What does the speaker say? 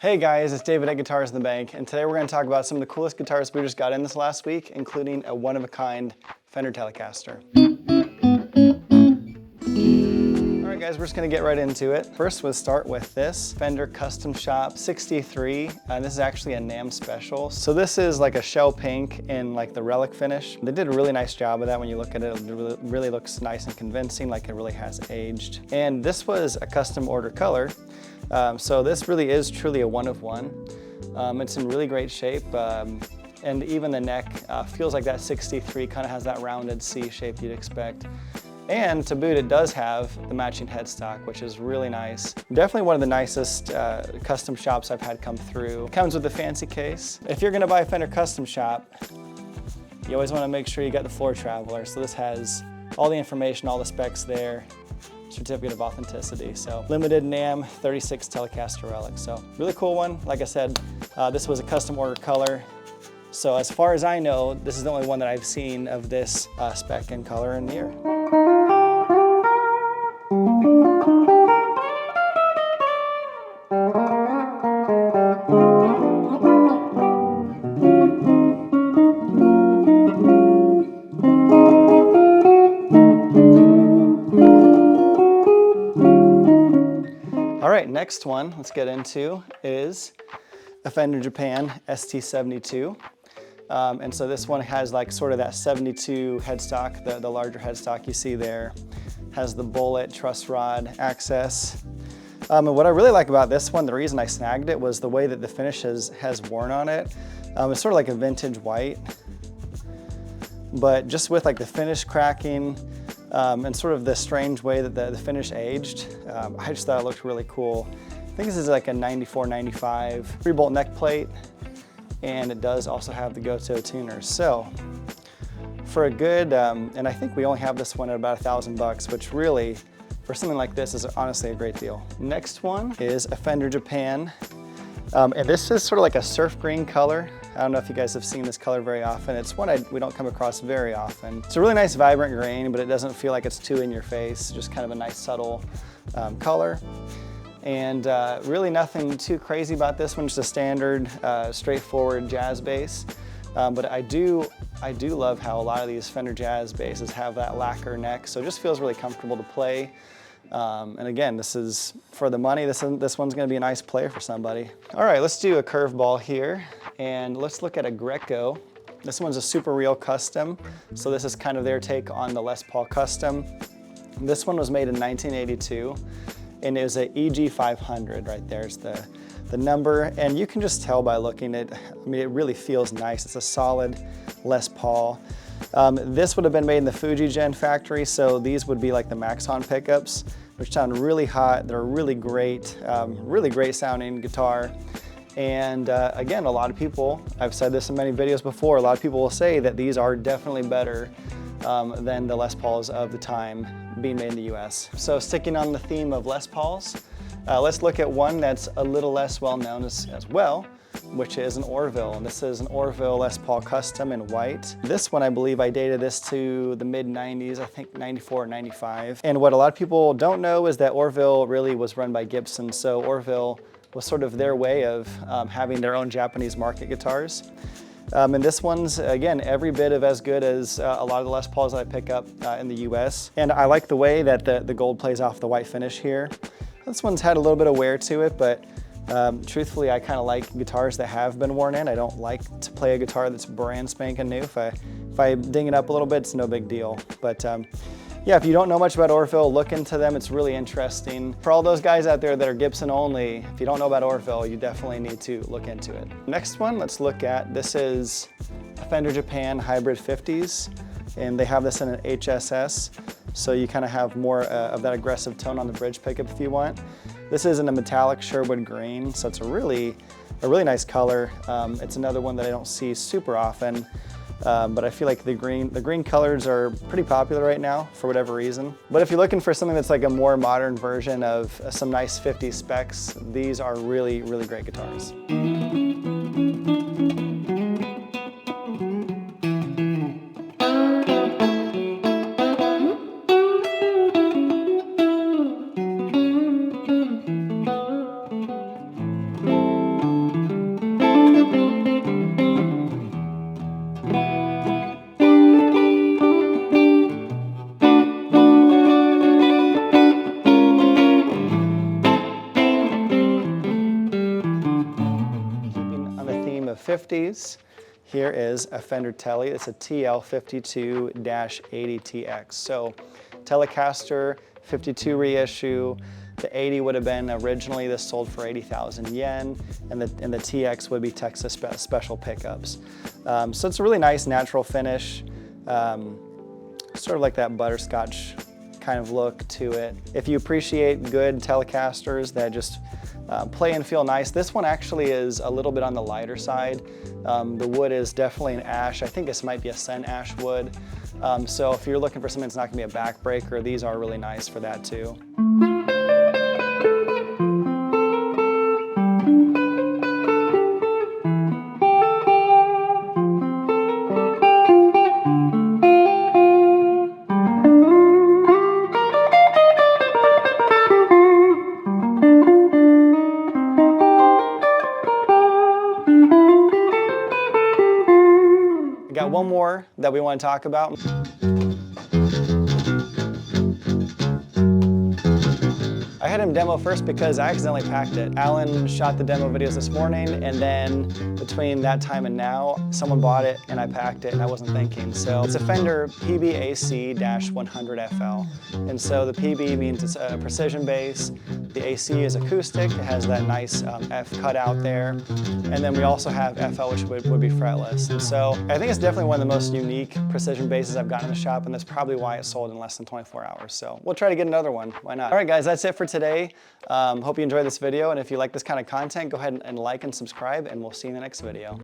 Hey guys, it's David at Guitars in the Bank, and today we're going to talk about some of the coolest guitars we just got in this last week, including a one-of-a-kind Fender Telecaster. Alright guys, we're just going to get right into it. First we'll start with this Fender Custom Shop 63, and this is actually a NAMM special. So this is like a shell pink in like the relic finish. They did a really nice job of that. When you look at it, it really looks nice and convincing, like it really has aged. And this was a custom order color. So this really is truly a one-of-one. It's in really great shape, and even the neck feels like that 63 kind of has that rounded C shape you'd expect. And to boot, it does have the matching headstock, which is really nice. Definitely one of the nicest custom shops I've had come through. It comes with a fancy case. If you're gonna buy a Fender Custom Shop, you always wanna make sure you got the floor traveler. So this has all the information, all the specs there. Certificate of authenticity. So limited NAMM 36 Telecaster relic. So really cool one. Like I said, this was a custom order color. So as far as I know, this is the only one that I've seen of this spec and color and year. All right, next one let's get into is a Fender Japan ST72. And so this one has like sort of that 72 headstock, the larger headstock you see there. Has the bullet truss rod access. And what I really like about this one, the reason I snagged it, was the way that the finish has worn on it. It's sort of like a vintage white, but just with like the finish cracking, and sort of the strange way that the finish aged, I just thought it looked really cool. I think this is like a 94, 95 3-bolt neck plate, and it does also have the Goto tuners. So for a good, and I think we only have this one at about $1,000, which really, for something like this, is honestly a great deal. Next one is a Fender Japan, and this is sort of like a surf green color. I don't know if you guys have seen this color very often. It's one we don't come across very often. It's a really nice vibrant green, but it doesn't feel like it's too in your face. Just kind of a nice subtle color. And really nothing too crazy about this one, just a standard, straightforward jazz bass. But I do love how a lot of these Fender jazz basses have that lacquer neck, so it just feels really comfortable to play. And again, this is for the money. This one's going to be a nice player for somebody. All right, let's do a curveball here, and let's look at a Greco. This one's a Super Real Custom, so this is kind of their take on the Les Paul Custom. This one was made in 1982, and it was a EG500. Right there's the number, and you can just tell by looking at it. I mean, it really feels nice. It's a solid Les Paul. This would have been made in the Fuji Gen factory, so these would be like the Maxon pickups, which sound really hot. They're really great sounding guitar. And again, a lot of people, I've said this in many videos before, a lot of people will say that these are definitely better than the Les Pauls of the time being made in the US. So sticking on the theme of Les Pauls, let's look at one that's a little less well known as well, which is an Orville. And this is an Orville Les Paul Custom in white. This one, I believe I dated this to the mid-90s, I think 94 or 95. And what a lot of people don't know is that Orville really was run by Gibson. So Orville was sort of their way of having their own Japanese market guitars. And this one's, again, every bit of as good as a lot of the Les Pauls that I pick up in the US. And I like the way that the gold plays off the white finish here. This one's had a little bit of wear to it, but truthfully, I kind of like guitars that have been worn in. I don't like to play a guitar that's brand spanking new. If I ding it up a little bit, it's no big deal. But yeah, if you don't know much about Orville, look into them. It's really interesting. For all those guys out there that are Gibson only, if you don't know about Orville, you definitely need to look into it. Next one, let's look at, this is a Fender Japan Hybrid 50s, and they have this in an HSS. So you kind of have more of that aggressive tone on the bridge pickup if you want. This is in a metallic Sherwood green, so it's a really nice color. It's another one that I don't see super often, but I feel like the green colors are pretty popular right now for whatever reason. But if you're looking for something that's like a more modern version of some nice 50s specs, these are really great guitars. 50s, here is a Fender Tele. It's a TL52-80TX. So Telecaster 52 reissue. The 80 would have been originally, this sold for 80,000 yen, and the TX would be Texas special pickups. So it's a really nice natural finish, sort of like that butterscotch kind of look to it. If you appreciate good Telecasters that just play and feel nice, this one actually is a little bit on the lighter side. The wood is definitely an ash. I think this might be a Sen ash wood. So if you're looking for something that's not gonna be a backbreaker, these are really nice for that too. Got one more that we want to talk about. I had him demo first because I accidentally packed it. Alan shot the demo videos this morning, and then between that time and now, someone bought it and I packed it and I wasn't thinking. So it's a Fender PB-AC-100FL. And so the PB means it's a precision bass. The AC is acoustic. It has that nice F cutout there. And then we also have FL, which would be fretless. And so I think it's definitely one of the most unique precision basses I've gotten in the shop, and that's probably why it sold in less than 24 hours. So we'll try to get another one. Why not? All right, guys, that's it for today. Hope you enjoyed this video, and if you like this kind of content, go ahead and like and subscribe, and we'll see you in the next video.